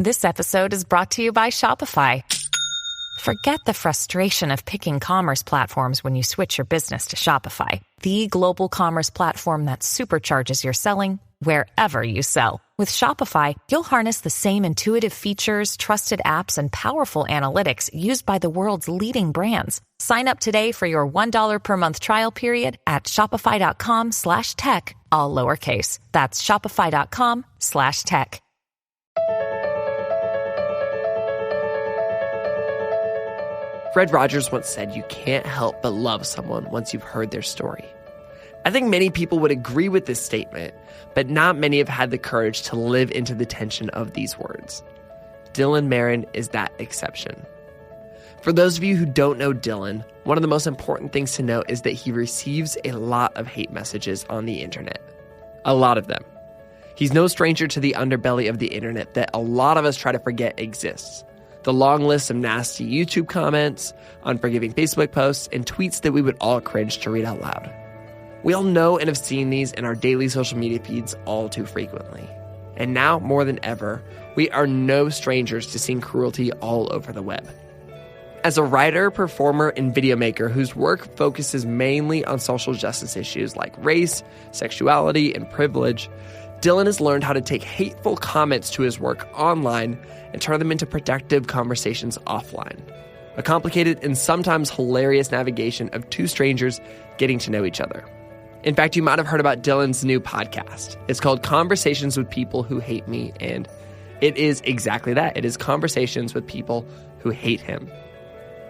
This episode is brought to you by Shopify. Forget the frustration of picking commerce platforms when you switch your business to Shopify, the global commerce platform that supercharges your selling wherever you sell. With Shopify, you'll harness the same intuitive features, trusted apps, and powerful analytics used by the world's leading brands. Sign up today for your $1 per month trial period at shopify.com/tech, all lowercase. That's shopify.com/tech. Fred Rogers once said, "You can't help but love someone once you've heard their story." I think many people would agree with this statement, but not many have had the courage to live into the tension of these words. Dylan Marron is that exception. For those of you who don't know Dylan, one of the most important things to know is that he receives a lot of hate messages on the internet. A lot of them. He's no stranger to the underbelly of the internet that a lot of us try to forget exists. The long list of nasty YouTube comments, unforgiving Facebook posts, and tweets that we would all cringe to read out loud. We all know and have seen these in our daily social media feeds all too frequently. And now, more than ever, we are no strangers to seeing cruelty all over the web. As a writer, performer, and video maker whose work focuses mainly on social justice issues like race, sexuality, and privilege, Dylan has learned how to take hateful comments to his work online and turn them into productive conversations offline. A complicated and sometimes hilarious navigation of two strangers getting to know each other. In fact, you might have heard about Dylan's new podcast. It's called Conversations with People Who Hate Me, and it is exactly that. It is conversations with people who hate him.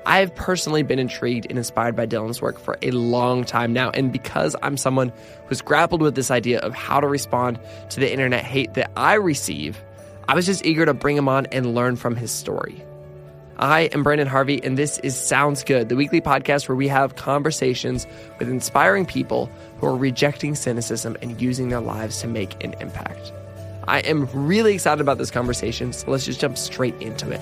I have personally been intrigued and inspired by Dylan's work for a long time now, and because I'm someone who's grappled with this idea of how to respond to the internet hate that I receive, I was just eager to bring him on and learn from his story. I am Brandon Harvey, and this is Sounds Good, the weekly podcast where we have conversations with inspiring people who are rejecting cynicism and using their lives to make an impact. I am really excited about this conversation, so let's just jump straight into it.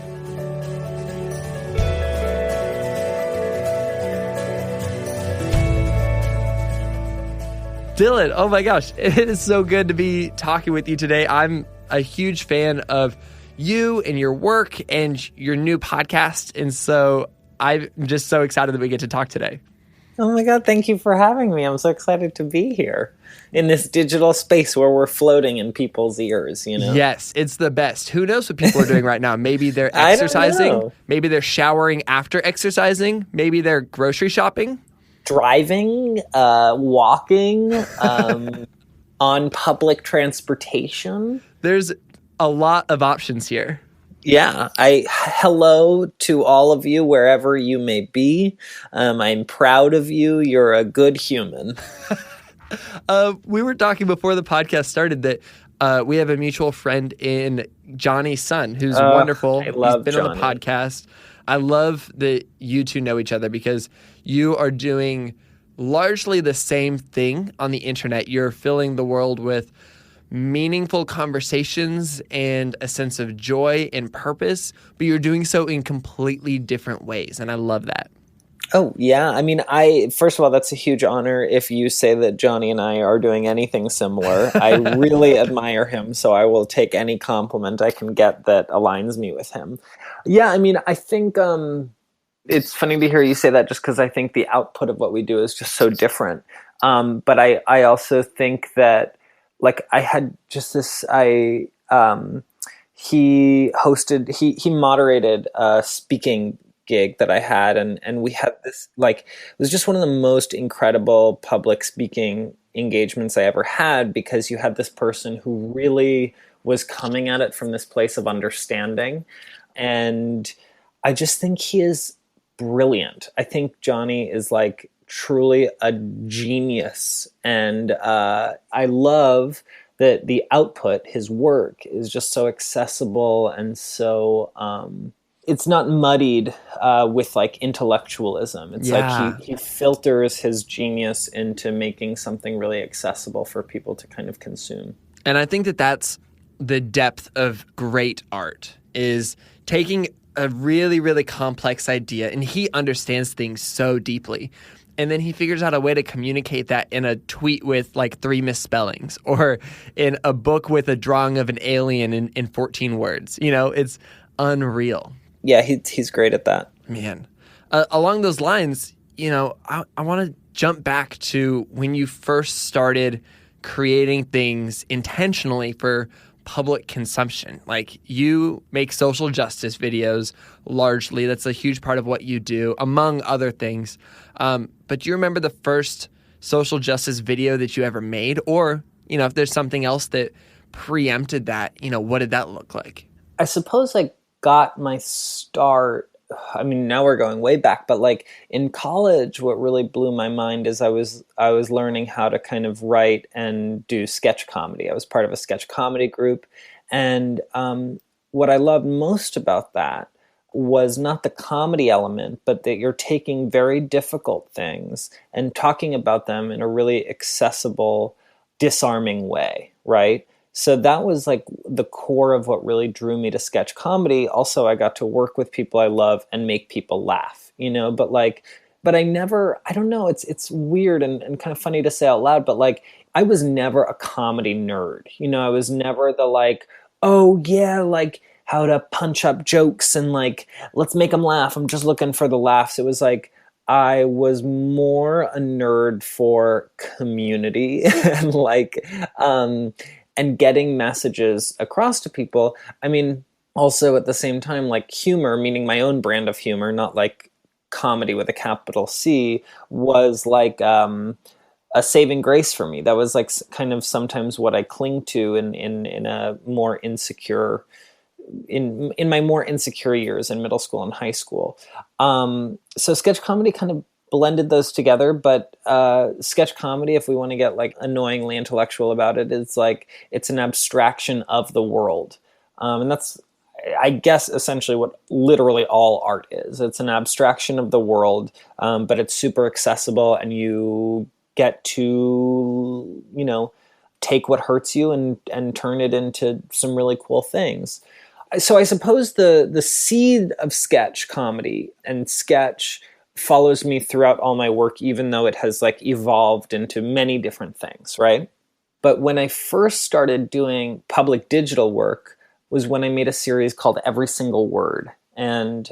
Dylan, oh my gosh, it is so good to be talking with you today. I'm a huge fan of you and your work and your new podcast, and so I'm just so excited that we get to talk today. Oh my God, thank you for having me. I'm so excited to be here in this digital space where we're floating in people's ears, you know? Yes, it's the best. Who knows what people are doing right now? Maybe they're exercising. Maybe they're showering after exercising. Maybe they're grocery shopping. Driving, walking, on public transportation. There's a lot of options here. Yeah. Hello to all of you, wherever you may be. I'm proud of you. You're a good human. We were talking before the podcast started that we have a mutual friend in Johnny's son, who's wonderful. I love He's been Johnny. on the podcast. I love that you two know each other because you are doing largely the same thing on the internet. You're filling the world with meaningful conversations and a sense of joy and purpose, but you're doing so in completely different ways, and I love that. Oh, yeah. I mean, first of all, that's a huge honor if you say that Johnny and I are doing anything similar. I really admire him, so I will take any compliment I can get that aligns me with him. Yeah, I mean, I think it's funny to hear you say that just because I think the output of what we do is just so different. But I also think that, like, I had just this, he moderated a speaking gig that I had, and we had this, like, it was just one of the most incredible public speaking engagements I ever had, because you had this person who really was coming at it from this place of understanding. And I just think he is brilliant. I think Johnny is, like, truly a genius. And I love that the output, his work, is just so accessible and so it's not muddied with, like, intellectualism. It's like he filters his genius into making something really accessible for people to kind of consume. And I think that that's the depth of great art, is taking a really, really complex idea, and he understands things so deeply, And then he figures out a way to communicate that in a tweet with like 3 misspellings, or in a book with a drawing of an alien in 14 words. You know, it's unreal. Yeah, he's great at that. Man. Along those lines, you know, I want to jump back to when you first started creating things intentionally for public consumption. Like, you make social justice videos largely. That's a huge part of what you do, among other things. But do you remember the first social justice video that you ever made? Or, you know, if there's something else that preempted that, you know, what did that look like? I suppose I got my start. I mean, now we're going way back, but like in college, what really blew my mind is I was learning how to kind of write and do sketch comedy. I was part of a sketch comedy group, and what I loved most about that was not the comedy element, but that you're taking very difficult things and talking about them in a really accessible, disarming way, right? So that was like the core of what really drew me to sketch comedy. Also, I got to work with people I love and make people laugh, you know, but I never, I don't know, it's weird and kind of funny to say out loud, but like, I was never a comedy nerd. You know, I was never the like, oh yeah, like how to punch up jokes and like, let's make them laugh. I'm just looking for the laughs. It was like, I was more a nerd for community and like, and getting messages across to people. I mean, also at the same time, like humor, meaning my own brand of humor, not like comedy with a capital C, was like a saving grace for me. That was like kind of sometimes what I cling to in a more insecure, in my more insecure years in middle school and high school. So sketch comedy kind of blended those together, but sketch comedy, if we want to get like annoyingly intellectual about it, is like it's an abstraction of the world, and that's, I guess, essentially what literally all art is. It's an abstraction of the world, but it's super accessible, and you get to, you know, take what hurts you and turn it into some really cool things. So I suppose the seed of sketch comedy and sketch follows me throughout all my work, even though it has like evolved into many different things, right? But when I first started doing public digital work was when I made a series called Every Single Word, and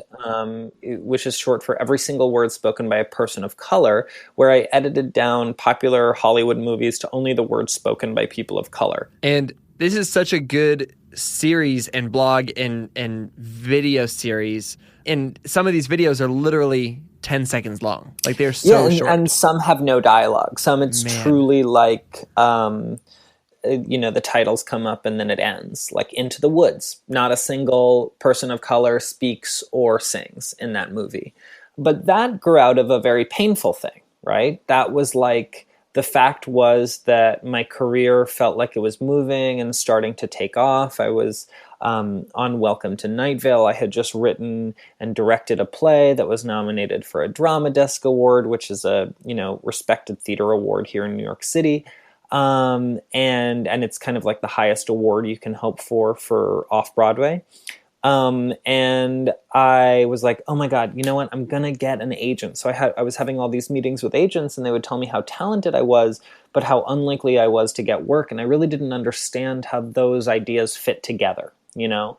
which is short for Every Single Word Spoken by a Person of Color, where I edited down popular Hollywood movies to only the words spoken by people of color. And this is such a good series and blog and video series. And some of these videos are literally 10 seconds long. Like, they're so short. And some have no dialogue. Some it's truly like, you know, the titles come up and then it ends. Like Into the Woods. Not a single person of color speaks or sings in that movie. But that grew out of a very painful thing, right? That was like, the fact was that my career felt like it was moving and starting to take off. I was on Welcome to Night Vale. I had just written and directed a play that was nominated for a Drama Desk Award, which is a, you know, respected theater award here in New York City. And it's kind of like the highest award you can hope for off-Broadway. And I was like, oh my God, you know what? I'm going to get an agent. So I was having all these meetings with agents, and they would tell me how talented I was, but how unlikely I was to get work. And I really didn't understand how those ideas fit together. You know,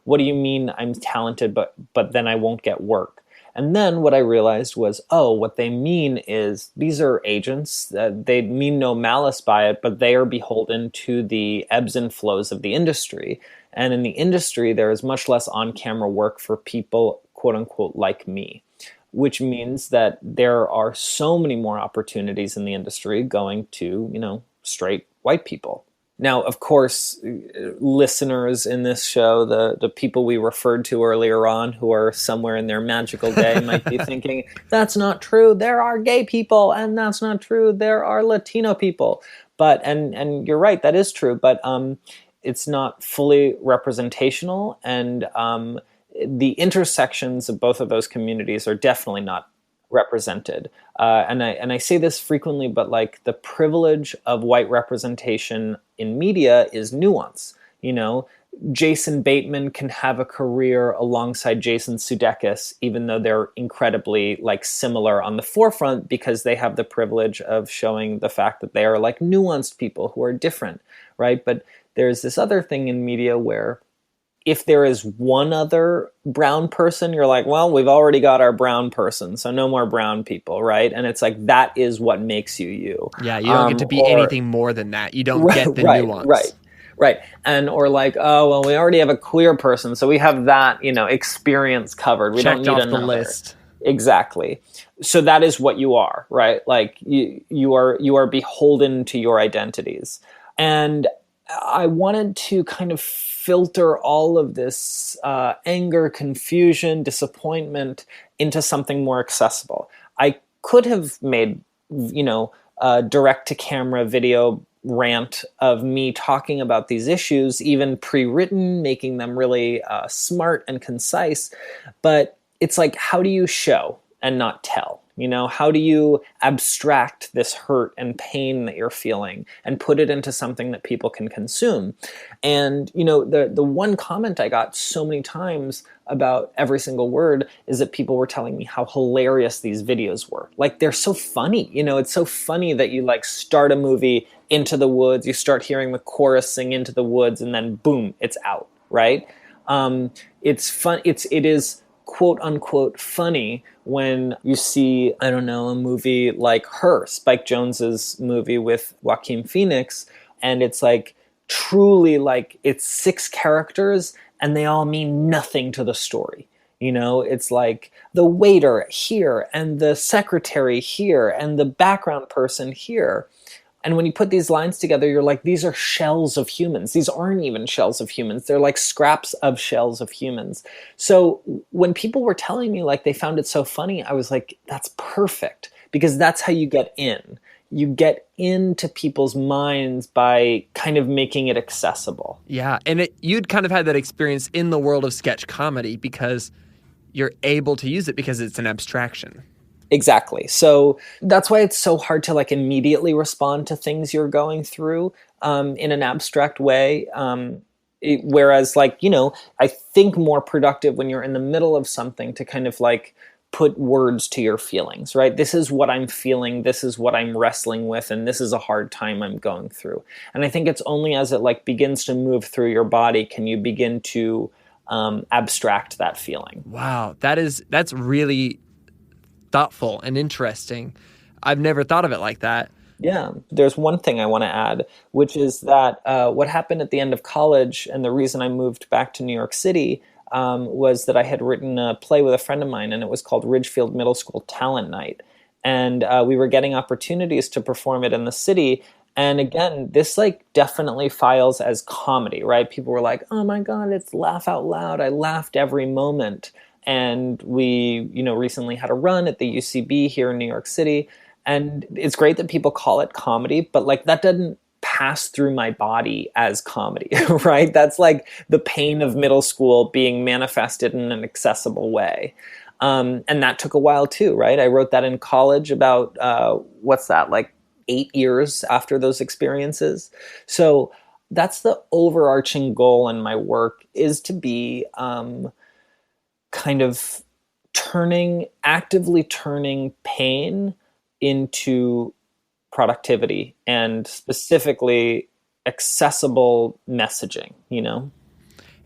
what do you mean I'm talented, but then I won't get work? And then what I realized was, oh, what they mean is these are agents. They mean no malice by it, but they are beholden to the ebbs and flows of the industry. And in the industry, there is much less on-camera work for people, quote unquote, like me, which means that there are so many more opportunities in the industry going to, you know, straight white people. Now, of course, listeners in this show, the people we referred to earlier on who are somewhere in their magical day might be thinking, that's not true. There are gay people, and that's not true. There are Latino people. But, and you're right, that is true. But it's not fully representational. And the intersections of both of those communities are definitely not represented. And I say this frequently, but like the privilege of white representation in media is nuance. You know, Jason Bateman can have a career alongside Jason Sudeikis, even though they're incredibly like similar on the forefront, because they have the privilege of showing the fact that they are like nuanced people who are different, right? But there's this other thing in media where if there is one other brown person, you're like, well, we've already got our brown person, so no more brown people, right? And it's like, that is what makes you you. Yeah, you don't get to be anything more than that. You don't get the nuance. Right. And or like, oh, well, we already have a queer person, so we have that, experience covered. We Checked don't need off the another. list. Exactly. So that is what you are, right? Like you are beholden to your identities. And I wanted to kind of filter all of this anger, confusion, disappointment into something more accessible. I could have made, a direct-to-camera video rant of me talking about these issues, even pre-written, making them really smart and concise. But it's like, how do you show and not tell? How do you abstract this hurt and pain that you're feeling and put it into something that people can consume? And, the one comment I got so many times about every single word is that people were telling me how hilarious these videos were. Like, they're so funny. It's so funny that you like start a movie Into the Woods, you start hearing the chorus sing Into the Woods, and then boom, it's out, right? It's fun. It is quote unquote funny when you see, I don't know, a movie like Her, Spike Jonze's movie with Joaquin Phoenix, and it's like truly like it's 6 characters and they all mean nothing to the story. It's like the waiter here and the secretary here and the background person here. And when you put these lines together, you're like, these are shells of humans. These aren't even shells of humans. They're like scraps of shells of humans. So when people were telling me like they found it so funny, I was like, that's perfect, because that's how you get in. You get into people's minds by kind of making it accessible. Yeah, and you'd kind of had that experience in the world of sketch comedy because you're able to use it because it's an abstraction. Exactly. So that's why it's so hard to like immediately respond to things you're going through in an abstract way. Whereas like, I think more productive when you're in the middle of something to kind of like put words to your feelings, right? This is what I'm feeling. This is what I'm wrestling with. And this is a hard time I'm going through. And I think it's only as it like begins to move through your body can you begin to abstract that feeling. Wow. That's really thoughtful and interesting. I've never thought of it like that. Yeah. There's one thing I want to add, which is that what happened at the end of college and the reason I moved back to New York City was that I had written a play with a friend of mine, and it was called Ridgefield Middle School Talent Night. And we were getting opportunities to perform it in the city. And again, this like definitely files as comedy, right? People were like, oh my God, it's laugh out loud. I laughed every moment. And we, recently had a run at the UCB here in New York City. And it's great that people call it comedy, but like that doesn't pass through my body as comedy, right? That's like the pain of middle school being manifested in an accessible way. And that took a while too, right? I wrote that in college about, like 8 years after those experiences. So that's the overarching goal in my work, is to be kind of actively turning pain into productivity and specifically accessible messaging,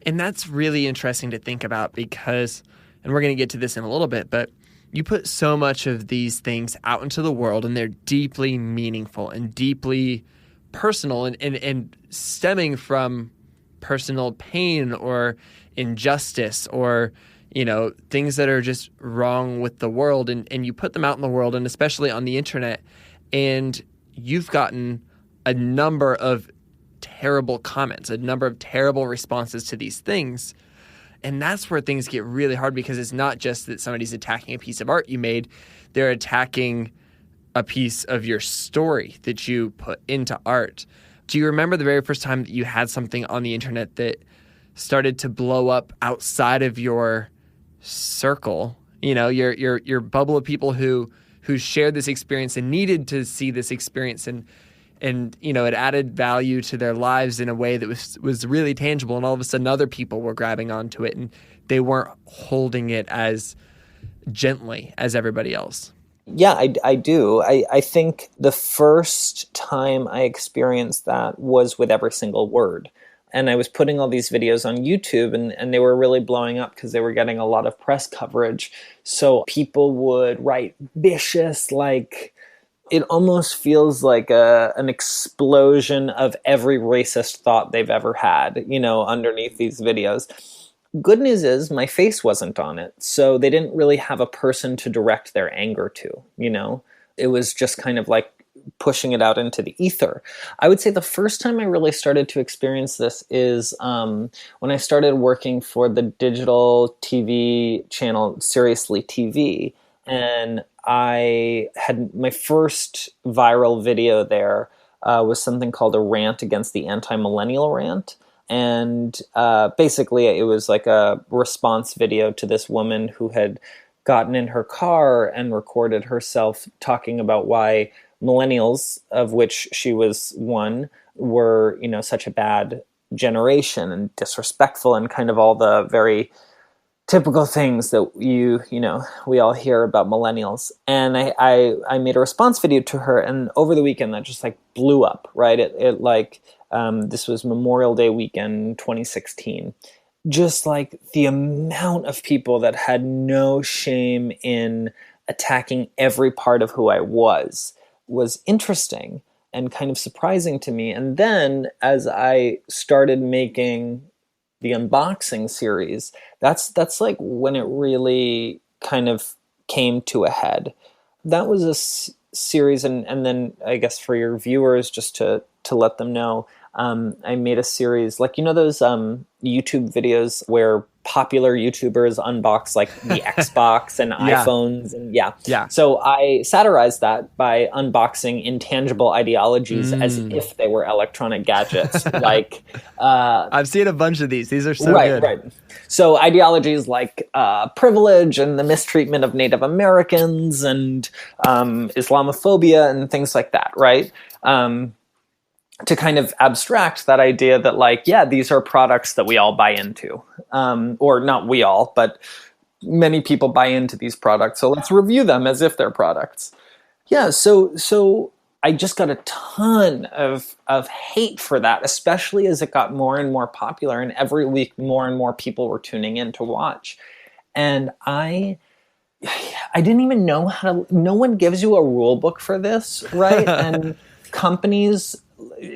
And that's really interesting to think about because, and we're going to get to this in a little bit, but you put so much of these things out into the world and they're deeply meaningful and deeply personal and stemming from personal pain or injustice or things that are just wrong with the world, and you put them out in the world, and especially on the internet, and you've gotten a number of terrible comments, a number of terrible responses to these things. And that's where things get really hard, because it's not just that somebody's attacking a piece of art you made, they're attacking a piece of your story that you put into art. Do you remember the very first time that you had something on the internet that started to blow up outside of your circle, your bubble of people who shared this experience and needed to see this experience, and And, you know, it added value to their lives in a way that was really tangible. And all of a sudden other people were grabbing onto it and they weren't holding it as gently as everybody else. Yeah, I do. I think the first time I experienced that was with Every Single Word. And I was putting all these videos on YouTube and they were really blowing up because they were getting a lot of press coverage. So people would write vicious, like, it almost feels like an explosion of every racist thought they've ever had, you know, underneath these videos. Good news is my face wasn't on it, so they didn't really have a person to direct their anger to, you know? It was just kind of like pushing it out into the ether. I would say the first time I really started to experience this is when I started working for the digital TV channel Seriously TV, and I had my first viral video there was something called a rant against the anti-millennial rant. And basically it was like a response video to this woman who had gotten in her car and recorded herself talking about why millennials, of which she was one, were, you know, such a bad generation and disrespectful and kind of all the very typical things that you know, we all hear about millennials. And I made a response video to her, and over the weekend that just like blew up, right? It like, this was Memorial Day weekend, 2016. Just like the amount of people that had no shame in attacking every part of who I was interesting and kind of surprising to me. And then as I started making the unboxing series, that's like when it really kind of came to a head. That was a series, and then I guess for your viewers, just to let them know, I made a series, like, you know those YouTube videos where popular YouTubers unbox like the Xbox and Yeah. iPhones and Yeah. So I satirized that by unboxing intangible ideologies as if they were electronic gadgets. Like I've seen a bunch of these. These are so good. Right. So ideologies like privilege and the mistreatment of Native Americans and Islamophobia and things like that, right? To kind of abstract that idea that, like, yeah, these are products that we all buy into. Or not we all, but many people buy into these products. So let's review them as if they're products. Yeah, so I just got a ton of hate for that, especially as it got more and more popular, and every week more and more people were tuning in to watch. And I didn't even know how to, no one gives you a rule book for this, right? And companies,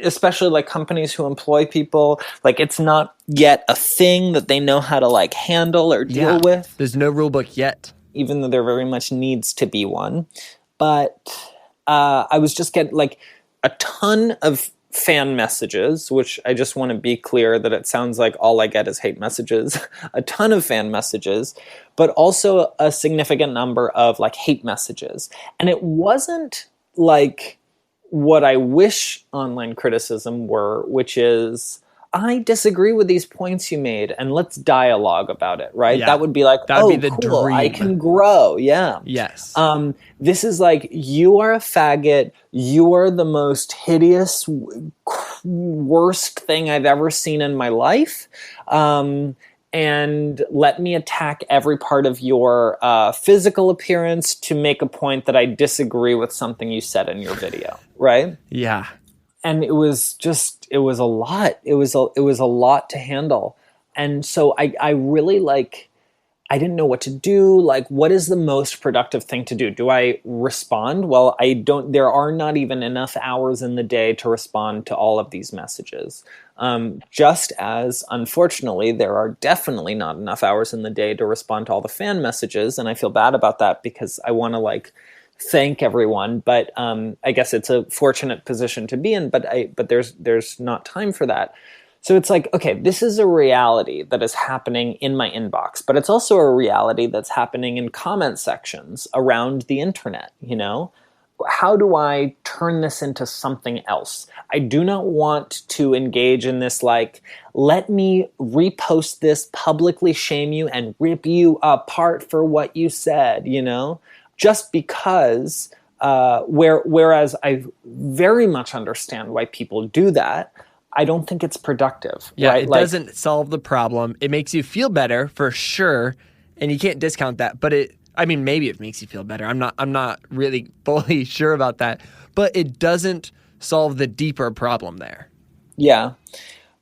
especially like companies who employ people, like it's not yet a thing that they know how to like handle or deal with. There's no rule book yet. Even though there very much needs to be one. But I was just getting like a ton of fan messages, which I just want to be clear that it sounds like all I get is hate messages. A ton of fan messages, but also a significant number of like hate messages. And it wasn't like what I wish online criticism were, which is, I disagree with these points you made, and let's dialogue about it, right? Yeah. That would be like, That would be the cool, dream. I can grow, yeah. Yes. This is like, you are a faggot, you are the most hideous, worst thing I've ever seen in my life, and let me attack every part of your physical appearance to make a point that I disagree with something you said in your video, right? Yeah. And it was a lot. It was a lot to handle. And so I really like, I didn't know what to do. Like, what is the most productive thing to do? Do I respond? Well, there are not even enough hours in the day to respond to all of these messages. Just as, unfortunately, there are definitely not enough hours in the day to respond to all the fan messages. And I feel bad about that because I want to like thank everyone, but I guess it's a fortunate position to be in, but there's not time for that. So it's like, okay, this is a reality that is happening in my inbox, but it's also a reality that's happening in comment sections around the internet, you know? How do I turn this into something else? I do not want to engage in this, like, let me repost this, publicly shame you, and rip you apart for what you said, you know? Just because Whereas I very much understand why people do that. I don't think it's productive. Yeah, right? it doesn't solve the problem. It makes you feel better for sure, and you can't discount that. But maybe it makes you feel better. I'm not really fully sure about that. But it doesn't solve the deeper problem there. Yeah.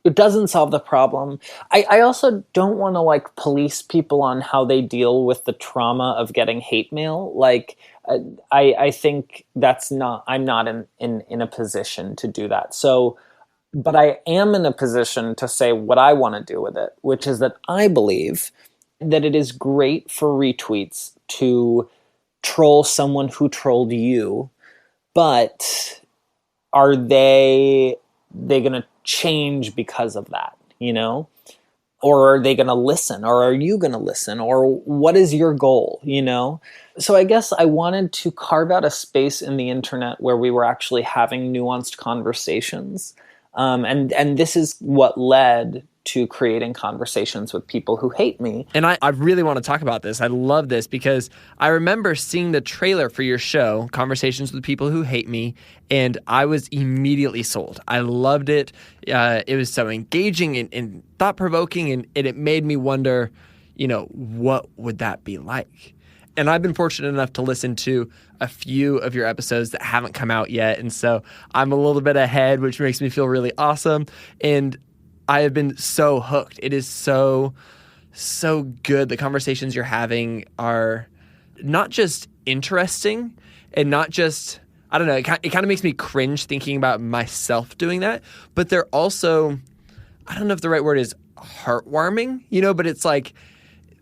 It doesn't solve the problem. I also don't want to like police people on how they deal with the trauma of getting hate mail. Like, I think I'm not in a position to do that. So, but I am in a position to say what I want to do with it, which is that I believe that it is great for retweets to troll someone who trolled you, but are they going to change because of that, or are they going to listen, or are you going to listen, or what is your goal, So I guess I wanted to carve out a space in the internet where we were actually having nuanced conversations, and this is what led to creating conversations with people who hate me. And I really want to talk about this. I love this because I remember seeing the trailer for your show, Conversations with People Who Hate Me, and I was immediately sold. I loved it. It was so engaging and thought-provoking, and it made me wonder, what would that be like? And I've been fortunate enough to listen to a few of your episodes that haven't come out yet, and so I'm a little bit ahead, which makes me feel really awesome. And I have been so hooked. It is so good. The conversations you're having are not just interesting and not just, I don't know, it kind of makes me cringe thinking about myself doing that, but they're also, I don't know if the right word is heartwarming, but it's like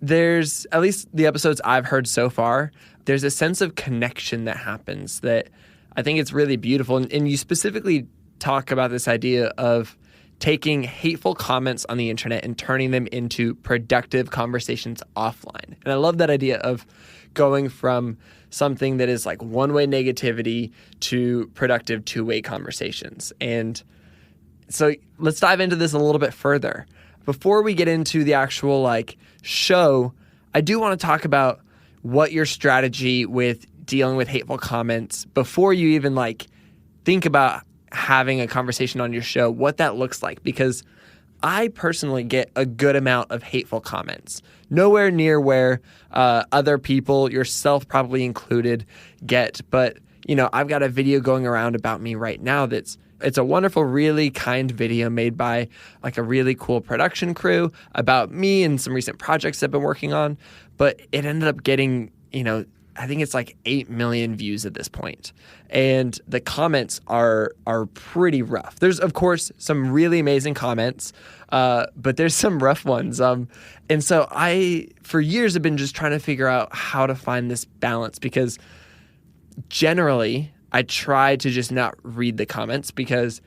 there's, at least the episodes I've heard so far, there's a sense of connection that happens that I think it's really beautiful. And you specifically talk about this idea of taking hateful comments on the internet and turning them into productive conversations offline. And I love that idea of going from something that is like one-way negativity to productive two-way conversations. And so let's dive into this a little bit further. Before we get into the actual show, I do want to talk about what your strategy with dealing with hateful comments before you even think about having a conversation on your show, what that looks like, because I personally get a good amount of hateful comments. Nowhere near where other people, yourself probably included, get. But, I've got a video going around about me right now it's a wonderful, really kind video made by a really cool production crew about me and some recent projects I've been working on. But it ended up getting, I think it's 8 million views at this point. And the comments are pretty rough. There's, of course, some really amazing comments, but there's some rough ones. And so I, for years, have been just trying to figure out how to find this balance, because generally I try to just not read the comments because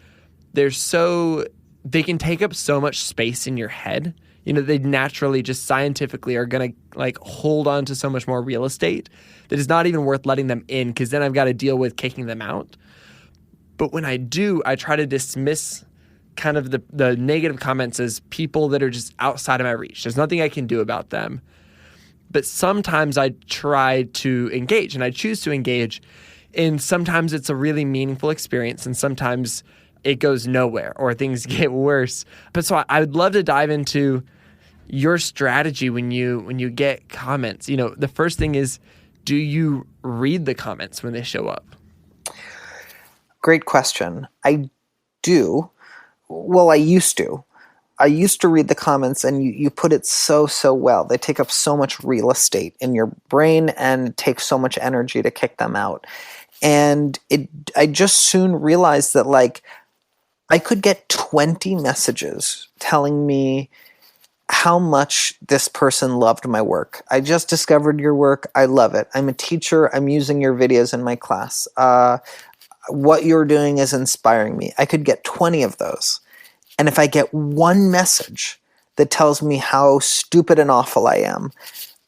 they can take up so much space in your head. They naturally just scientifically are going to hold on to so much more real estate that is not even worth letting them in, because then I've got to deal with kicking them out. But when I do, I try to dismiss kind of the negative comments as people that are just outside of my reach. There's nothing I can do about them. But sometimes I try to engage, and I choose to engage. And sometimes it's a really meaningful experience, and sometimes it goes nowhere or things get worse. But so I would love to dive into your strategy when you get comments. The first thing is, do you read the comments when they show up? Great question. I do. Well, I used to. I used to read the comments, and you put it so well. They take up so much real estate in your brain, and it takes so much energy to kick them out. And I just soon realized that I could get 20 messages telling me how much this person loved my work. I just discovered your work. I love it. I'm a teacher. I'm using your videos in my class. What you're doing is inspiring me. I could get 20 of those. And if I get one message that tells me how stupid and awful I am,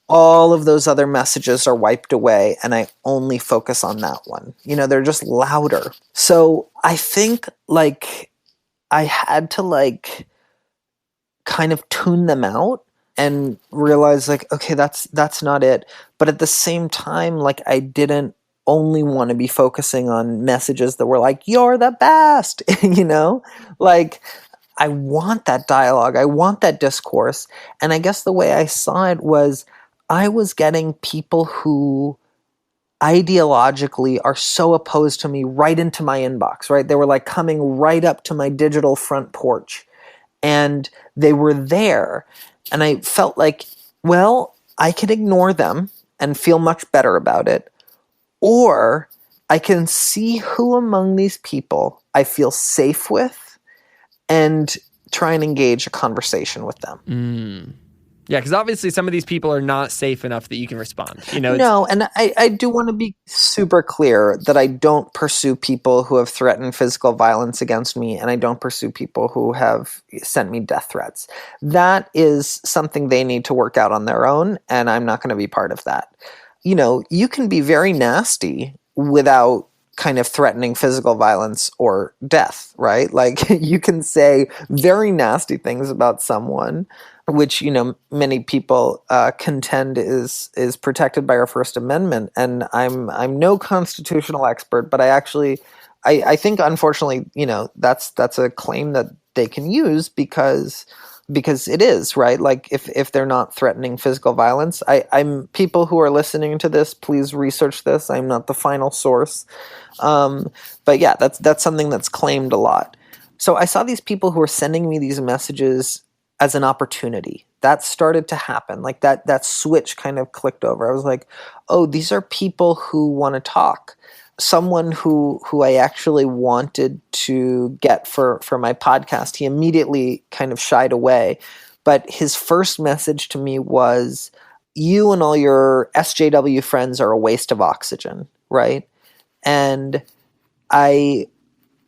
all of those other messages are wiped away, and I only focus on that one. They're just louder. So I think I had to kind of tune them out and realize okay, that's not it. But at the same time, I didn't only want to be focusing on messages that were like, you're the best, you know? Like, I want that dialogue. I want that discourse. And I guess the way I saw it was I was getting people who ideologically are so opposed to me right into my inbox, right? They were like coming right up to my digital front porch, and they were there. And I felt like, well, I could ignore them and feel much better about it. Or I can see who among these people I feel safe with and try and engage a conversation with them. Yeah, because obviously some of these people are not safe enough that you can respond. You know, No, and I do want to be super clear that I don't pursue people who have threatened physical violence against me, and I don't pursue people who have sent me death threats. That is something they need to work out on their own, and I'm not going to be part of that. You know, you can be very nasty without kind of threatening physical violence or death, right? Like you can say very nasty things about someone, which, you know, many people contend is protected by our First Amendment. And I'm no constitutional expert, but I think unfortunately, you know, that's a claim that they can use because it is, right? Like if they're not threatening physical violence, I'm people who are listening to this, please research this. I'm not the final source. But yeah, that's something that's claimed a lot. So I saw these people who were sending me these messages as an opportunity. That started to happen. Like that switch kind of clicked over. I was like, oh, these are people who want to talk. Someone who I actually wanted to get for my podcast, he immediately kind of shied away. But his first message to me was, you and all your SJW friends are a waste of oxygen, right? And I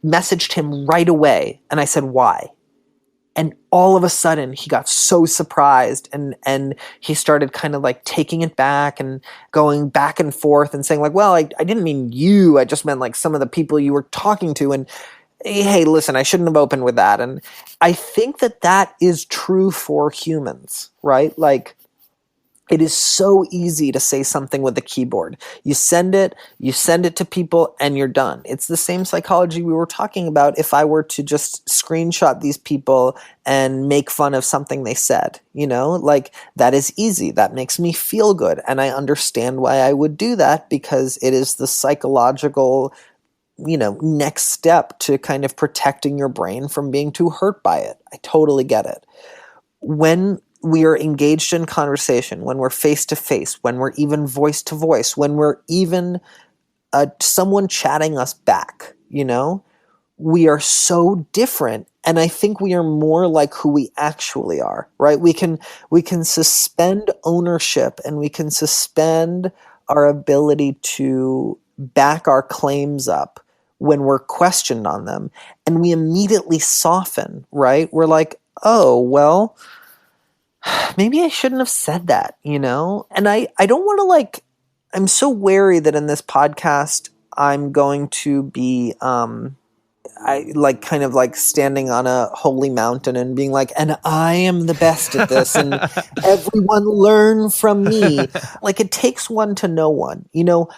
messaged him right away and I said, why? And all of a sudden he got so surprised and he started kind of like taking it back and going back and forth and saying like, well, I didn't mean you. I just meant like some of the people you were talking to. And hey, listen, I shouldn't have opened with that. And I think that is true for humans, right? Like, it is so easy to say something with a keyboard. You send it to people, and you're done. It's the same psychology we were talking about if I were to just screenshot these people and make fun of something they said, you know? Like, that is easy. That makes me feel good. And I understand why I would do that because it is the psychological, you know, next step to kind of protecting your brain from being too hurt by it. I totally get it. When we are engaged in conversation, when we're face to face, when we're even voice to voice, when we're even someone chatting us back, you know, we are so different. And I think we are more like who we actually are, right? We can suspend ownership and we can suspend our ability to back our claims up when we're questioned on them. And we immediately soften, right? We're like, oh, well, maybe I shouldn't have said that, you know? And I don't want to like, I'm so wary that in this podcast, I'm going to be, I like kind of like standing on a holy mountain and being like, and I am the best at this and everyone learn from me. Like it takes one to know one, you know?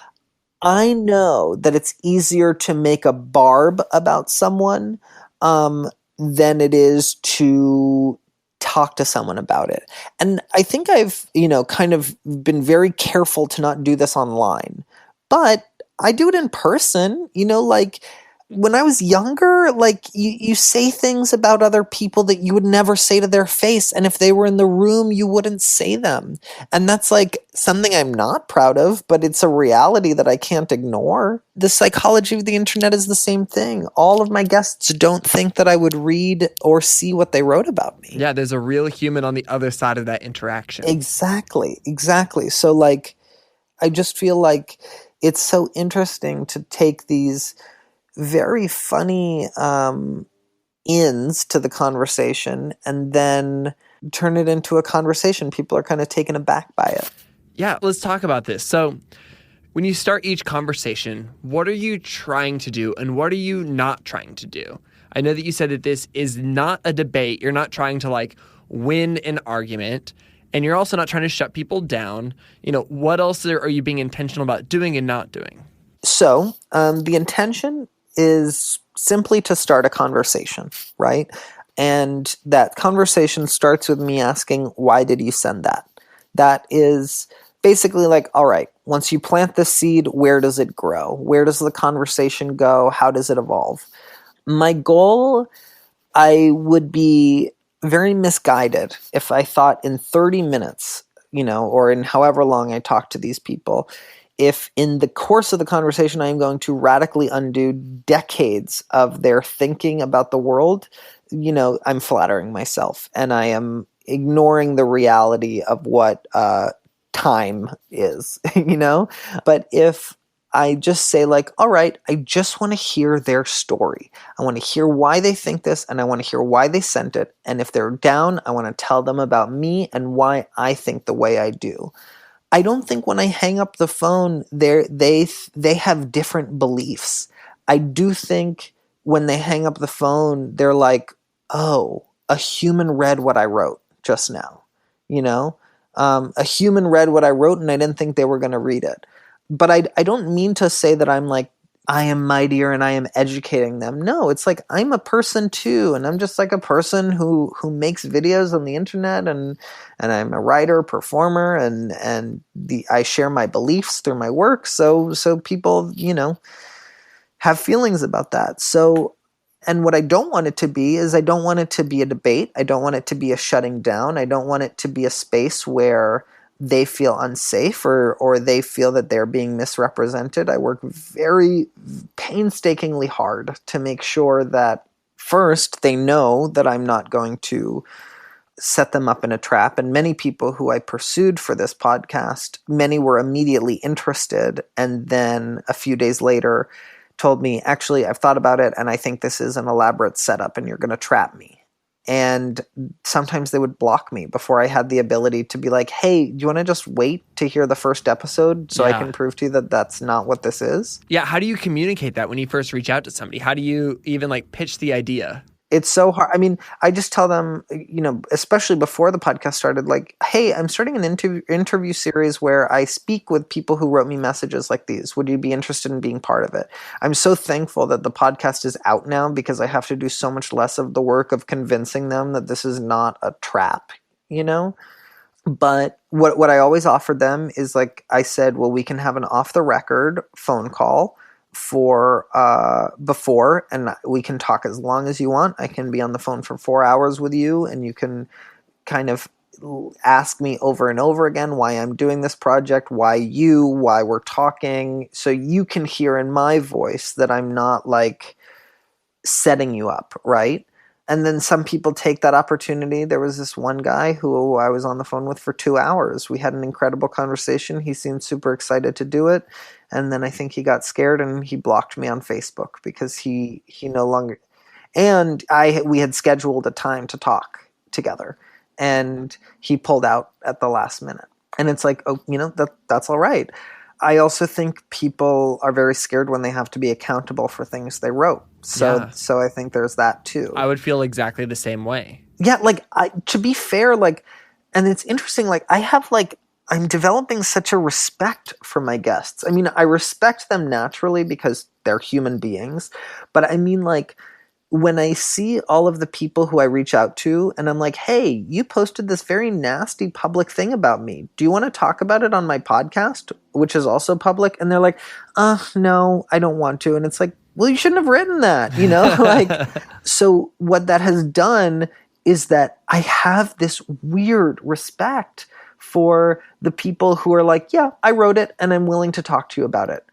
I know that it's easier to make a barb about someone, than it is to talk to someone about it. And I think I've, you know, kind of been very careful to not do this online, but I do it in person, you know, like when I was younger, like you say things about other people that you would never say to their face. And if they were in the room, you wouldn't say them. And that's like something I'm not proud of, but it's a reality that I can't ignore. The psychology of the internet is the same thing. All of my guests don't think that I would read or see what they wrote about me. Yeah, there's a real human on the other side of that interaction. Exactly. So like, I just feel like it's so interesting to take these very funny ends to the conversation and then turn it into a conversation. People are kind of taken aback by it. Yeah, let's talk about this. So when you start each conversation, what are you trying to do and what are you not trying to do? I know that you said that this is not a debate. You're not trying to like win an argument and you're also not trying to shut people down. You know, what else are you being intentional about doing and not doing? So the intention is simply to start a conversation, right? And that conversation starts with me asking, why did you send that? That is basically like, all right, once you plant the seed, where does it grow? Where does the conversation go? How does it evolve? My goal, I would be very misguided if I thought in 30 minutes, or in however long I talk to these people, if in the course of the conversation I am going to radically undo decades of their thinking about the world, I'm flattering myself and I am ignoring the reality of what time is, But if I just say like, all right, I just want to hear their story. I want to hear why they think this and I want to hear why they sent it. And if they're down, I want to tell them about me and why I think the way I do. I don't think when I hang up the phone, they have different beliefs. I do think when they hang up the phone, they're like, oh, a human read what I wrote just now, a human read what I wrote and I didn't think they were going to read it. But I don't mean to say that I'm like, I am mightier and I am educating them. No, it's like I'm a person too, and I'm just like a person who makes videos on the internet, and I'm a writer, performer, and I share my beliefs through my work. So people, have feelings about that. So, and what I don't want it to be is I don't want it to be a debate. I don't want it to be a shutting down. I don't want it to be a space where they feel unsafe or they feel that they're being misrepresented. I work very painstakingly hard to make sure that first they know that I'm not going to set them up in a trap. And many people who I pursued for this podcast, many were immediately interested. And then a few days later told me, actually, I've thought about it and I think this is an elaborate setup and you're going to trap me. And sometimes they would block me before I had the ability to be like, hey, do you want to just wait to hear the first episode so I can prove to you that that's not what this is? Yeah. How do you communicate that when you first reach out to somebody? How do you even like pitch the idea? It's so hard. I mean, I just tell them, especially before the podcast started, like, hey, I'm starting an interview series where I speak with people who wrote me messages like these. Would you be interested in being part of it? I'm so thankful that the podcast is out now because I have to do so much less of the work of convincing them that this is not a trap, But what I always offered them is like I said, well, we can have an off the record phone call for before, and we can talk as long as you want. I can be on the phone for 4 hours with you and you can kind of ask me over and over again why I'm doing this project, why we're talking, so you can hear in my voice that I'm not like setting you up, right? And then some people take that opportunity. There was this one guy who I was on the phone with for 2 hours. We had an incredible conversation. He seemed super excited to do it. And then I think he got scared and he blocked me on Facebook because he no longer, and we had scheduled a time to talk together and he pulled out at the last minute. And it's like, oh, that's all right. I also think people are very scared when they have to be accountable for things they wrote. So I think there's that too. I would feel exactly the same way. Yeah, like to be fair, like, and it's interesting, like I'm developing such a respect for my guests. I mean, I respect them naturally because they're human beings, but I mean, like, when I see all of the people who I reach out to and I'm like, hey, you posted this very nasty public thing about me. Do you want to talk about it on my podcast, which is also public? And they're like, no, I don't want to. And it's like, well, you shouldn't have written that, like, so what that has done is that I have this weird respect for the people who are like, yeah, I wrote it and I'm willing to talk to you about it.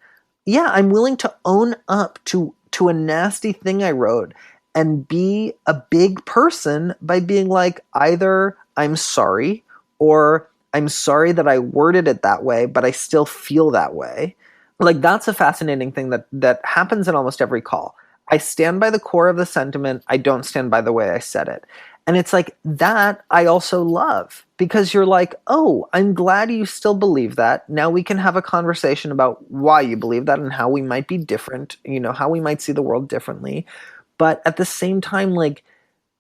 Yeah, I'm willing to own up to a nasty thing I wrote and be a big person by being like, either I'm sorry or I'm sorry that I worded it that way, but I still feel that way. Like, that's a fascinating thing that happens in almost every call. I stand by the core of the sentiment. I don't stand by the way I said it. And it's like that I also love because you're like, oh, I'm glad you still believe that. Now we can have a conversation about why you believe that and how we might be different, how we might see the world differently. But at the same time, like,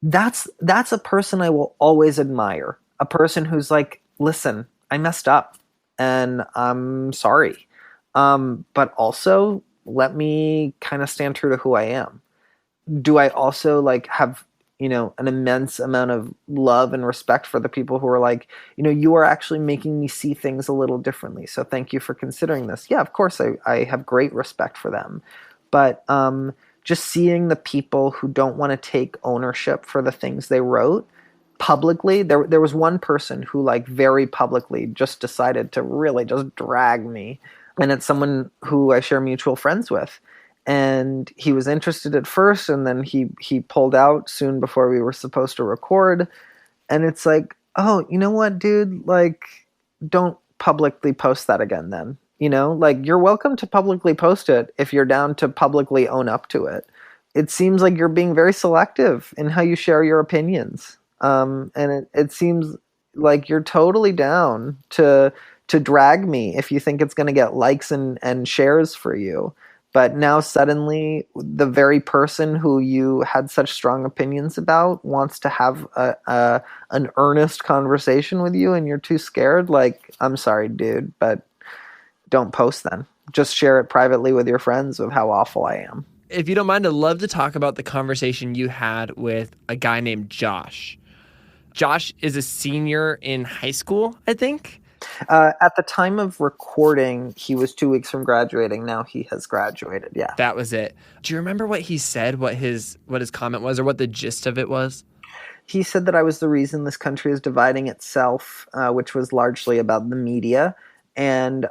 that's a person I will always admire. A person who's like, listen, I messed up and I'm sorry. But also let me kind of stand true to who I am. Do I also like have, an immense amount of love and respect for the people who are like, you are actually making me see things a little differently. So thank you for considering this. Yeah, of course, I have great respect for them. But just seeing the people who don't want to take ownership for the things they wrote publicly, there was one person who like very publicly just decided to really just drag me. And it's someone who I share mutual friends with. And he was interested at first, and then he pulled out soon before we were supposed to record. And it's like, oh, you know what, dude? Like, don't publicly post that again then. Like, you're welcome to publicly post it if you're down to publicly own up to it. It seems like you're being very selective in how you share your opinions. And it seems like you're totally down to drag me if you think it's going to get likes and shares for you. But now suddenly the very person who you had such strong opinions about wants to have an earnest conversation with you, and you're too scared. Like, I'm sorry, dude, but don't post then. Just share it privately with your friends of how awful I am. If you don't mind, I'd love to talk about the conversation you had with a guy named Josh. Josh is a senior in high school, I think. At the time of recording, he was 2 weeks from graduating. Now he has graduated. Yeah, that was it. Do you remember what he said? What his comment was, or what the gist of it was? He said that I was the reason this country is dividing itself, which was largely about the media, and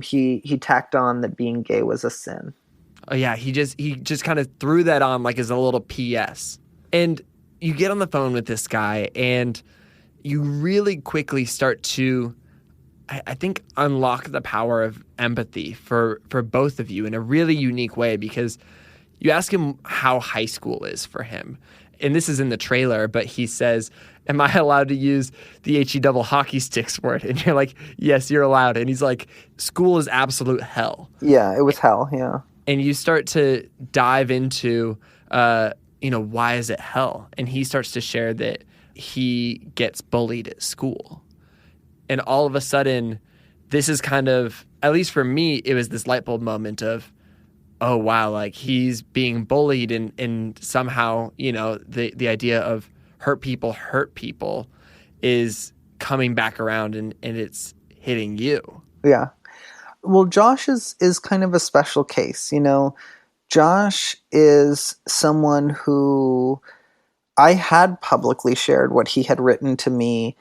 he tacked on that being gay was a sin. Oh yeah, he just kind of threw that on like as a little PS. And you get on the phone with this guy, and you really quickly start to, I think, unlock the power of empathy for both of you in a really unique way, because you ask him how high school is for him. And this is in the trailer, but he says, am I allowed to use the HE double hockey sticks for it? And you're like, yes, you're allowed. And he's like, school is absolute hell. Yeah, it was hell, yeah. And you start to dive into, why is it hell? And he starts to share that he gets bullied at school. And all of a sudden, this is kind of, at least for me, it was this light bulb moment of, oh, wow, like he's being bullied and somehow, the idea of hurt people is coming back around and it's hitting you. Yeah. Well, Josh is kind of a special case. Josh is someone who I had publicly shared what he had written to me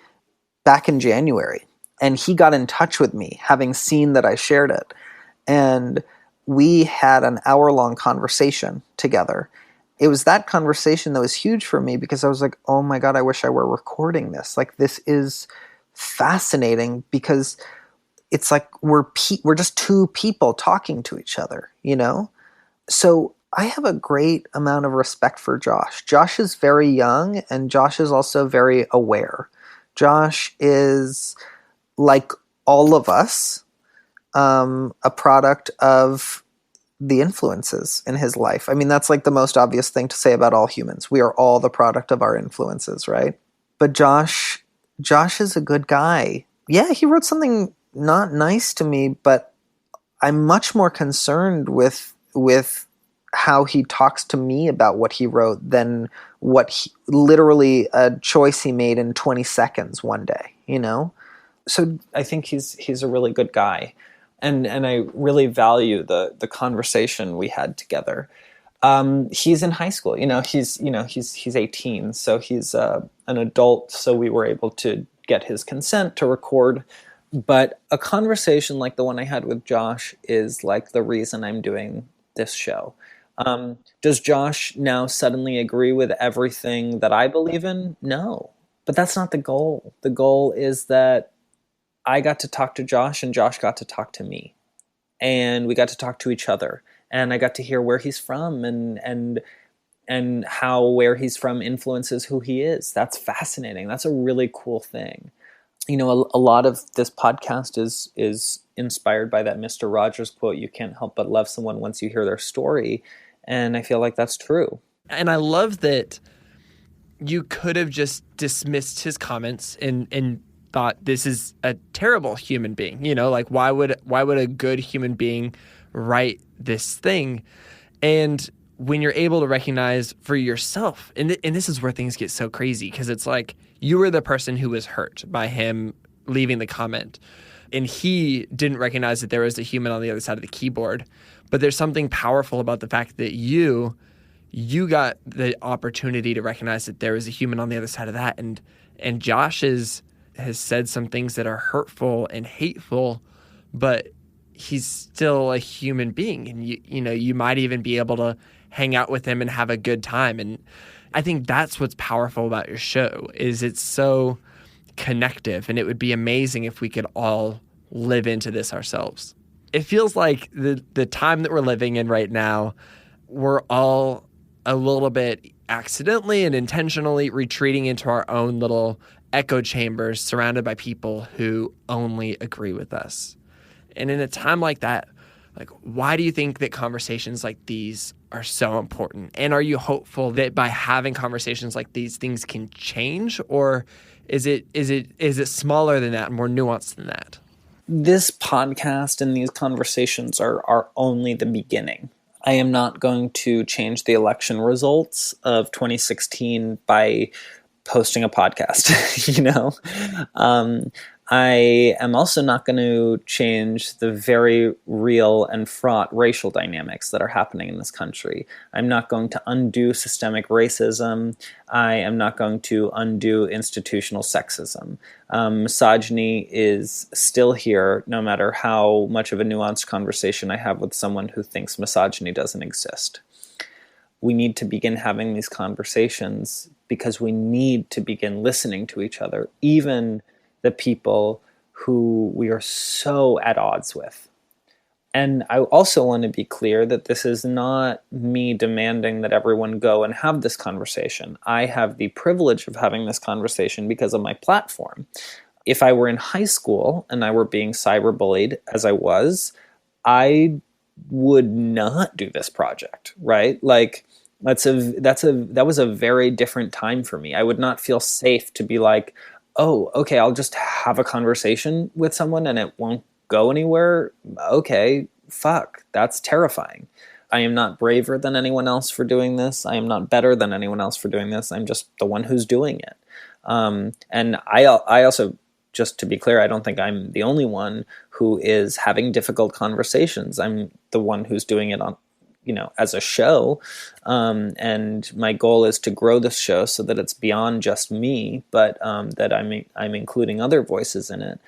back in January, and he got in touch with me having seen that I shared it. And we had an hour-long conversation together. It was that conversation that was huge for me because I was like, oh my God, I wish I were recording this. Like, this is fascinating because it's like we're just two people talking to each other, So I have a great amount of respect for Josh. Josh is very young, and Josh is also very aware. Josh is, like all of us, a product of the influences in his life. I mean, that's like the most obvious thing to say about all humans. We are all the product of our influences, right? But Josh is a good guy. Yeah, he wrote something not nice to me, but I'm much more concerned with how he talks to me about what he wrote than literally a choice he made in 20 seconds one day, So I think he's a really good guy. And I really value the conversation we had together. He's in high school, he's 18, so he's an adult. So we were able to get his consent to record. But a conversation like the one I had with Josh is like the reason I'm doing this show. Does Josh now suddenly agree with everything that I believe in? No, but that's not the goal. The goal is that I got to talk to Josh and Josh got to talk to me, and we got to talk to each other, and I got to hear where he's from and how where he's from influences who he is. That's fascinating. That's a really cool thing. A lot of this podcast is inspired by that Mr. Rogers quote, "You can't help but love someone once you hear their story." And I feel like that's true. And I love that you could have just dismissed his comments and thought this is a terrible human being. You know, like why would a good human being write this thing? And when you're able to recognize for yourself, and this is where things get so crazy, because it's like you were the person who was hurt by him leaving the comment, and he didn't recognize that there was a human on the other side of the keyboard. But there's something powerful about the fact that you got the opportunity to recognize that there was a human on the other side of that. And Josh has said some things that are hurtful and hateful, but he's still a human being. And you might even be able to hang out with him and have a good time. And I think that's what's powerful about your show, is it's so connective. And it would be amazing if we could all live into this ourselves. It feels like the time that we're living in right now, we're all a little bit accidentally and intentionally retreating into our own little echo chambers surrounded by people who only agree with us. And in a time like that, like, why do you think that conversations like these are so important? And are you hopeful that by having conversations like these, things can change? Or is it smaller than that, more nuanced than that? This podcast and these conversations are only the beginning. I am not going to change the election results of 2016 by posting a podcast, you know? I am also not going to change the very real and fraught racial dynamics that are happening in this country. I'm not going to undo systemic racism. I am not going to undo institutional sexism. Misogyny is still here, no matter how much of a nuanced conversation I have with someone who thinks misogyny doesn't exist. We need to begin having these conversations because we need to begin listening to each other, even the people who we are so at odds with. And I also want to be clear that this is not me demanding that everyone go and have this conversation. I have the privilege of having this conversation because of my platform. If I were in high school and I were being cyberbullied as I was, I would not do this project, right? Like, that was a very different time for me. I would not feel safe to be like, oh, okay, I'll just have a conversation with someone and it won't go anywhere. Okay, fuck, that's terrifying. I am not braver than anyone else for doing this. I am not better than anyone else for doing this. I'm just the one who's doing it. And I also, just to be clear, I don't think I'm the only one who is having difficult conversations. I'm the one who's doing it on, as a show. And my goal is to grow this show so that it's beyond just me, but that I'm including other voices in it.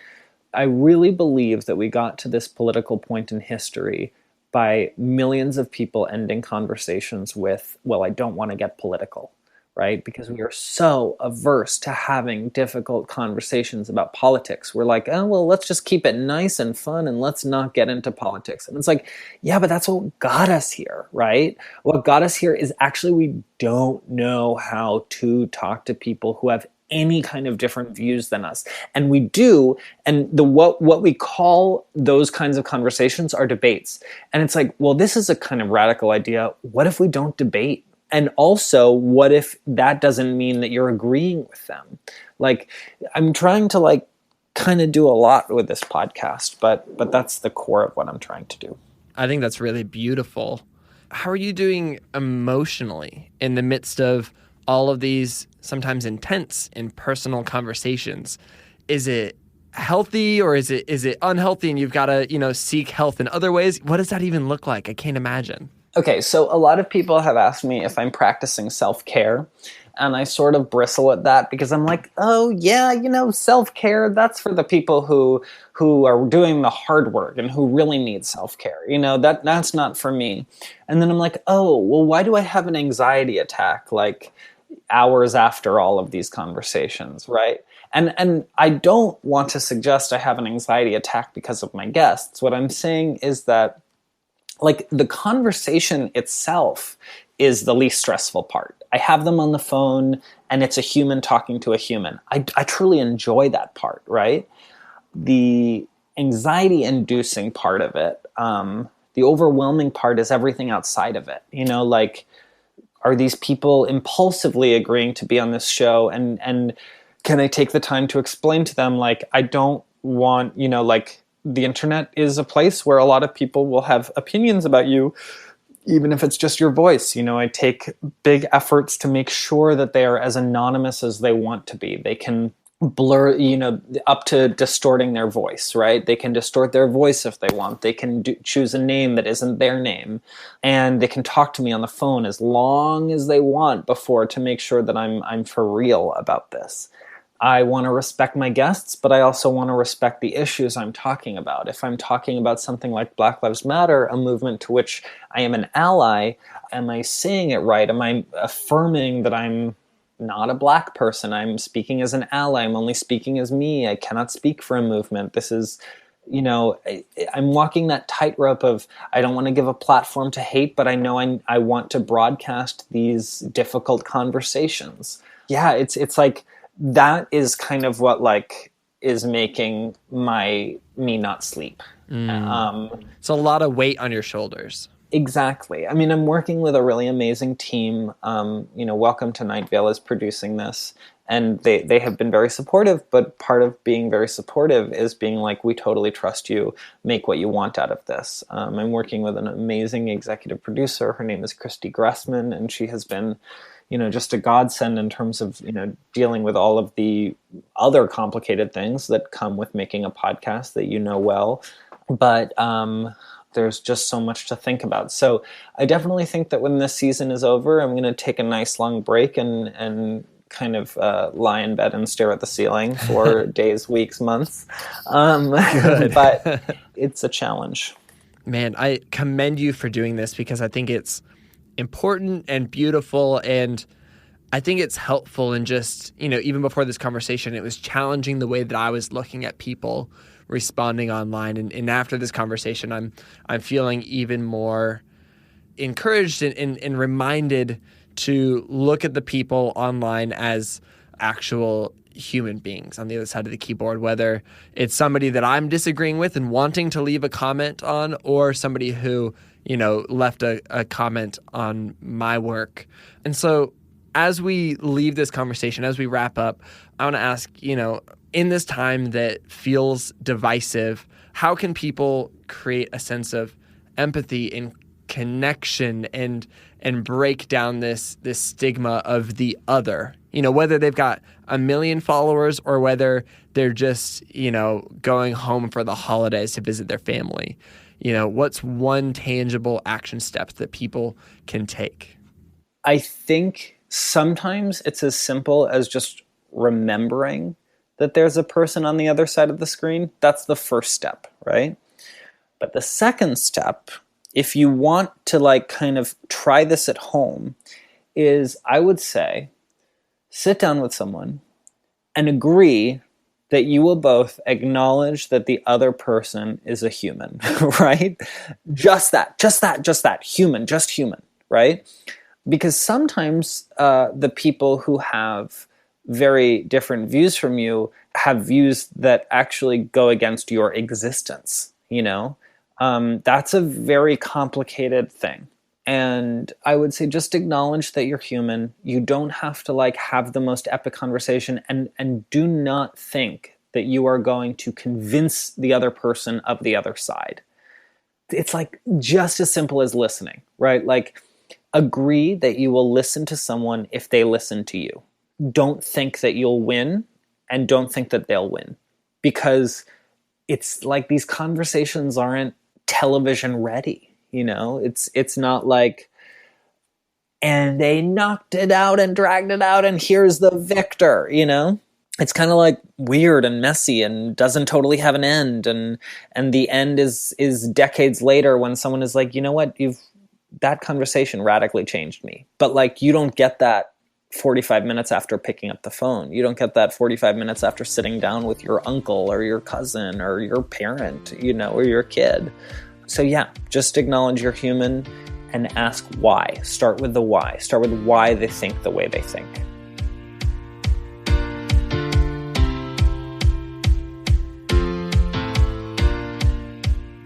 I really believe that we got to this political point in history by millions of people ending conversations with, well, I don't want to get political, right? Because we are so averse to having difficult conversations about politics. We're like, oh, well, let's just keep it nice and fun and let's not get into politics. And it's like, yeah, but that's what got us here, right? What got us here is actually we don't know how to talk to people who have any kind of different views than us. And we do, and what we call those kinds of conversations are debates. And it's like, well, this is a kind of radical idea. What if we don't debate? And also, what if that doesn't mean that you're agreeing with them? Like, I'm trying to kind of do a lot with this podcast, but that's the core of what I'm trying to do. I think that's really beautiful. How are you doing emotionally in the midst of all of these sometimes intense and personal conversations? Is it healthy or is it unhealthy and you've got to, seek health in other ways? What does that even look like? I can't imagine. Okay, so a lot of people have asked me if I'm practicing self-care, and I sort of bristle at that because I'm like, oh yeah, self-care, that's for the people who are doing the hard work and who really need self-care. That's not for me. And then I'm like, oh, well, why do I have an anxiety attack hours after all of these conversations, right? And I don't want to suggest I have an anxiety attack because of my guests. What I'm saying is that the conversation itself is the least stressful part. I have them on the phone and it's a human talking to a human. I truly enjoy that part, right? The anxiety-inducing part of it, the overwhelming part is everything outside of it. Are these people impulsively agreeing to be on this show and can I take the time to explain to them, like, I don't want, like, the internet is a place where a lot of people will have opinions about you, even if it's just your voice. I take big efforts to make sure that they are as anonymous as they want to be. They can blur, up to distorting their voice, right? They can distort their voice if they want. They can choose a name that isn't their name. And they can talk to me on the phone as long as they want before, to make sure that I'm for real about this. I want to respect my guests, but I also want to respect the issues I'm talking about. If I'm talking about something like Black Lives Matter, a movement to which I am an ally, am I saying it right? Am I affirming that I'm not a Black person? I'm speaking as an ally. I'm only speaking as me. I cannot speak for a movement. This is, I'm walking that tightrope of, I don't want to give a platform to hate, but I know I want to broadcast these difficult conversations. Yeah, it's like, that is kind of what, like, is making me not sleep. It's a lot of weight on your shoulders. Exactly. I mean, I'm working with a really amazing team. Welcome to Night Vale is producing this, and they have been very supportive, but part of being very supportive is being like, we totally trust you, make what you want out of this. I'm working with an amazing executive producer. Her name is Christy Gressman, and she has been just a godsend in terms of, dealing with all of the other complicated things that come with making a podcast that well. But there's just so much to think about. So I definitely think that when this season is over, I'm going to take a nice long break and kind of lie in bed and stare at the ceiling for days, weeks, months. But it's a challenge. Man, I commend you for doing this, because I think it's important and beautiful, and I think it's helpful. And just, even before this conversation, it was challenging the way that I was looking at people responding online, and after this conversation, I'm feeling even more encouraged and reminded to look at the people online as actual human beings on the other side of the keyboard, whether it's somebody that I'm disagreeing with and wanting to leave a comment on, or somebody who left a comment on my work. And so as we leave this conversation, as we wrap up, I want to ask, in this time that feels divisive, how can people create a sense of empathy and connection and break down this stigma of the other? Whether they've got 1 million followers or whether they're just, going home for the holidays to visit their family. What's one tangible action step that people can take? I think sometimes it's as simple as just remembering that there's a person on the other side of the screen. That's the first step, right? But the second step, if you want to kind of try this at home, is, I would say, sit down with someone and agree that you will both acknowledge that the other person is a human, right? Just that, human, just human, right? Because sometimes the people who have very different views from you have views that actually go against your existence, That's a very complicated thing. And I would say just acknowledge that you're human. You don't have to have the most epic conversation, and do not think that you are going to convince the other person of the other side. It's just as simple as listening, right? Agree that you will listen to someone if they listen to you. Don't think that you'll win, and don't think that they'll win, because it's these conversations aren't television ready. It's not and they knocked it out and dragged it out and here's the victor, It's kind of weird and messy and doesn't totally have an end. And the end is decades later when someone is like, you know what, that conversation radically changed me. But you don't get that 45 minutes after picking up the phone. You don't get that 45 minutes after sitting down with your uncle or your cousin or your parent, or your kid. So yeah, just acknowledge you're human and ask why. Start with the why. Start with why they think the way they think.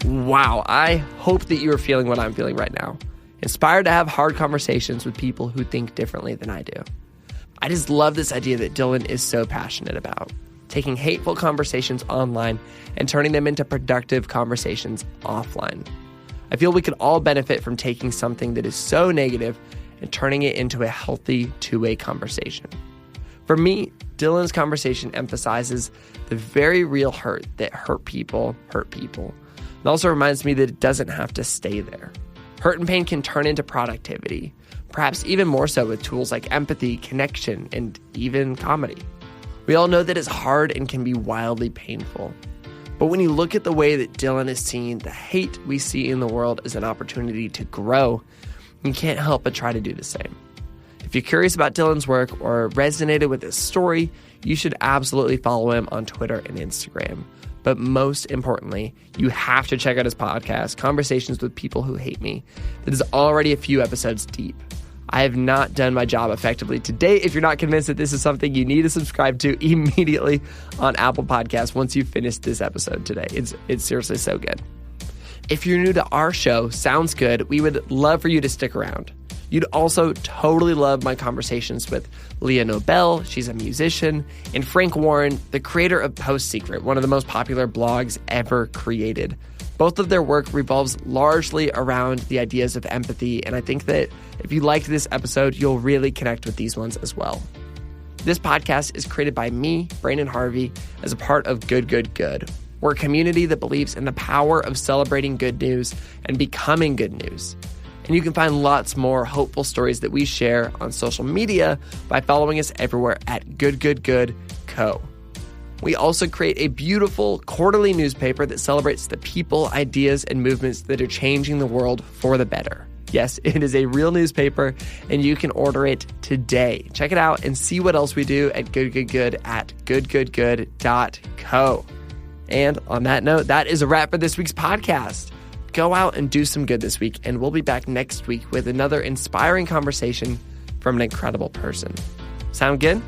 Wow, I hope that you are feeling what I'm feeling right now. Inspired to have hard conversations with people who think differently than I do. I just love this idea that Dylan is so passionate about, taking hateful conversations online and turning them into productive conversations offline. I feel we could all benefit from taking something that is so negative and turning it into a healthy two-way conversation. For me, Dylan's conversation emphasizes the very real hurt that hurt people. It also reminds me that it doesn't have to stay there. Hurt and pain can turn into productivity, perhaps even more so with tools like empathy, connection, and even comedy. We all know that it's hard and can be wildly painful. But when you look at the way that Dylan is seeing the hate we see in the world as an opportunity to grow, you can't help but try to do the same. If you're curious about Dylan's work or resonated with his story, you should absolutely follow him on Twitter and Instagram. But most importantly, you have to check out his podcast, Conversations with People Who Hate Me, that is already a few episodes deep. I have not done my job effectively today. If you're not convinced that this is something you need to subscribe to immediately on Apple Podcasts once you finish this episode today. It's seriously so good. If you're new to our show, Sounds Good, we would love for you to stick around. You'd also totally love my conversations with Leah Nobel, she's a musician, and Frank Warren, the creator of Post Secret, one of the most popular blogs ever created. Both of their work revolves largely around the ideas of empathy, and I think that if you liked this episode, you'll really connect with these ones as well. This podcast is created by me, Brandon Harvey, as a part of Good, Good, Good. We're a community that believes in the power of celebrating good news and becoming good news. And you can find lots more hopeful stories that we share on social media by following us everywhere at Good, Good, Good Co. We also create a beautiful quarterly newspaper that celebrates the people, ideas, and movements that are changing the world for the better. Yes, it is a real newspaper, and you can order it today. Check it out and see what else we do at Good, Good, Good at goodgoodgood.co. And on that note, that is a wrap for this week's podcast. Go out and do some good this week, and we'll be back next week with another inspiring conversation from an incredible person. Sound good?